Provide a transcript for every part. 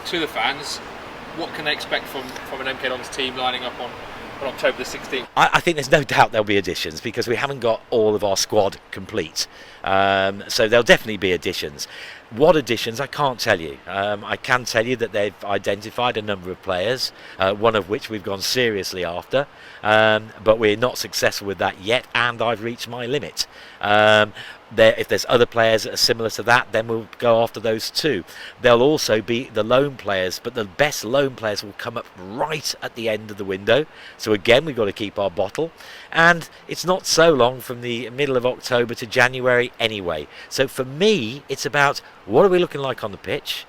to the fans, what can they expect from an MK Dons team lining up on October the 16th? I think there's no doubt there'll be additions because we haven't got all of our squad complete. So there'll definitely be additions. What additions, I can't tell you. I can tell you that they've identified a number of players, one of which we've gone seriously after, but we're not successful with that yet, and I've reached my limit. If there's other players that are similar to that, then we'll go after those too. There'll also be the loan players, but the best loan players will come up right at the end of the window. So again, we've got to keep our bottle. And it's not so long from the middle of October to January anyway. So for me, it's about what are we looking like on the pitch?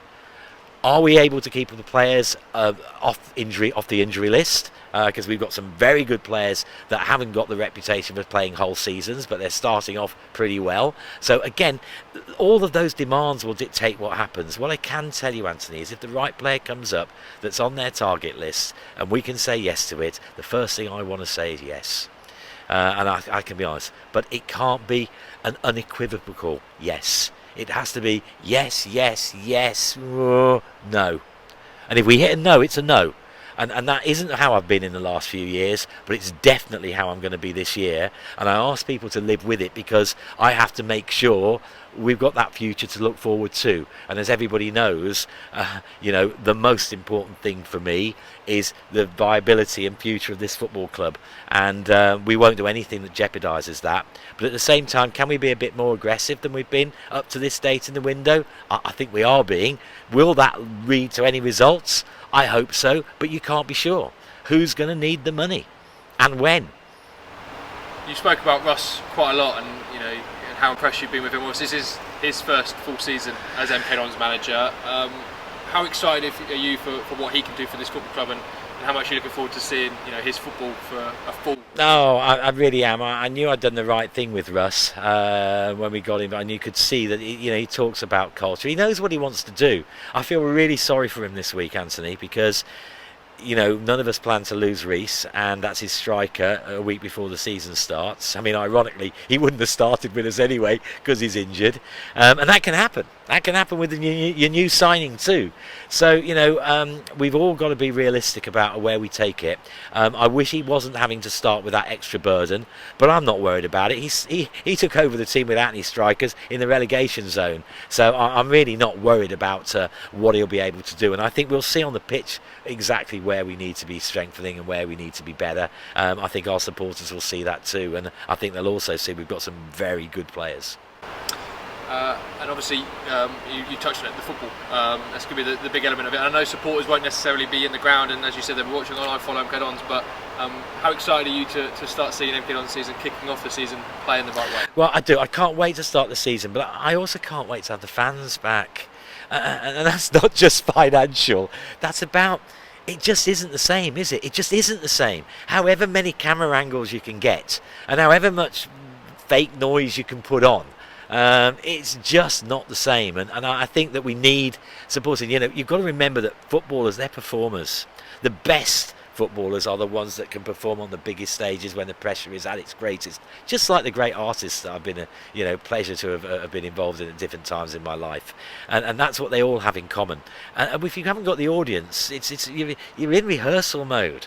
Are we able to keep the players off the injury list? Because we've got some very good players that haven't got the reputation for playing whole seasons, but they're starting off pretty well. So again, all of those demands will dictate what happens. What I can tell you, Anthony, is if the right player comes up that's on their target list and we can say yes to it, the first thing I want to say is yes. And I can be honest, but it can't be an unequivocal yes. It has to be yes, yes, yes, no. And if we hit a no, it's a no. And that isn't how I've been in the last few years, but it's definitely how I'm going to be this year. And I ask people to live with it because I have to make sure we've got that future to look forward to. And as everybody knows, the most important thing for me is the viability and future of this football club. And we won't do anything that jeopardises that. But at the same time, can we be a bit more aggressive than we've been up to this date in the window? I think we are being. Will that lead to any results? I hope so, but you can't be sure. Who's going to need the money and when? You spoke about Russ quite a lot, and and how impressed you've been with him. Obviously, this is his first full season as MK Dons manager. How excited are you for what he can do for this football club, and how much are you looking forward to seeing his football for a full? No, I really am. I knew I'd done the right thing with Russ when we got him, and you could see that he talks about culture. He knows what he wants to do. I feel really sorry for him this week, Anthony, because none of us plan to lose Reece, and that's his striker a week before the season starts. I mean, ironically, he wouldn't have started with us anyway because he's injured, and that can happen. That can happen with your new signing too. So, we've all got to be realistic about where we take it. I wish he wasn't having to start with that extra burden, but I'm not worried about it. He took over the team without any strikers in the relegation zone. So I'm really not worried about what he'll be able to do. And I think we'll see on the pitch exactly where we need to be strengthening and where we need to be better. I think our supporters will see that too. And I think they'll also see we've got some very good players. And obviously, you touched on it, the football. That's going to be the big element of it. And I know supporters won't necessarily be in the ground, and as you said, they'll be watching on iFollow MK Dons. But how excited are you to start seeing MK Dons season, kicking off the season, playing the right way? Well, I do. I can't wait to start the season, but I also can't wait to have the fans back. And that's not just financial. That's about... It just isn't the same, is it? It just isn't the same. However many camera angles you can get, and however much fake noise you can put on, it's just not the same. And I think that we need supporting. You've got to remember that footballers, they're performers. The best footballers are the ones that can perform on the biggest stages when the pressure is at its greatest. Just like the great artists that I've been pleasure to have been involved in at different times in my life, and that's what they all have in common. And if you haven't got the audience, you're in rehearsal mode.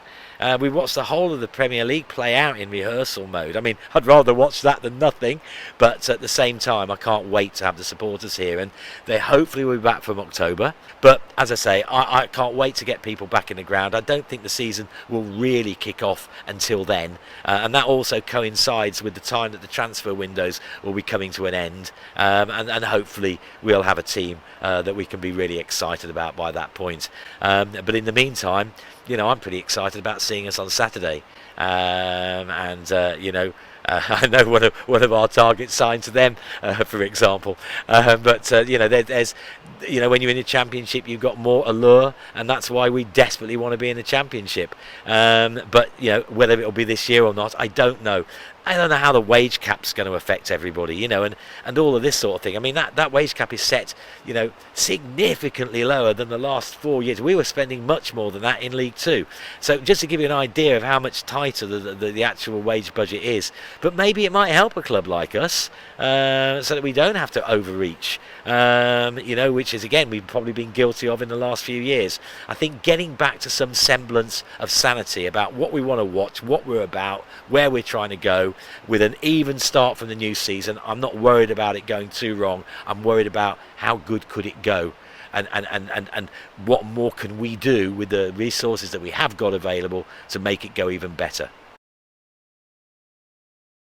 We watched the whole of the Premier League play out in rehearsal mode. I mean, I'd rather watch that than nothing, but at the same time, I can't wait to have the supporters here, and they hopefully will be back from October. But as I say, I can't wait to get people back in the ground. I don't think the season will really kick off until then, and that also coincides with the time that the transfer windows will be coming to an end, and hopefully we'll have a team that we can be really excited about by that point. But in the meantime, I'm pretty excited about seeing us on Saturday, I know one of our targets signed to them, for example. But there's when you're in the Championship, you've got more allure, and that's why we desperately want to be in the Championship. But whether it'll be this year or not, I don't know. I don't know how the wage cap's going to affect everybody, you know, and all of this sort of thing. I mean, that wage cap is set, you know, significantly lower than the last 4 years. We were spending much more than that in League Two. So just to give you an idea of how much tighter the actual wage budget is. But maybe it might help a club like us, so that we don't have to overreach, you know, which is, again, we've probably been guilty of in the last few years. I think getting back to some semblance of sanity about what we want to watch, what we're about, where we're trying to go, with an even start from the new season. I'm not worried about it going too wrong. I'm worried about how good could it go, and what more can we do with the resources that we have got available to make it go even better.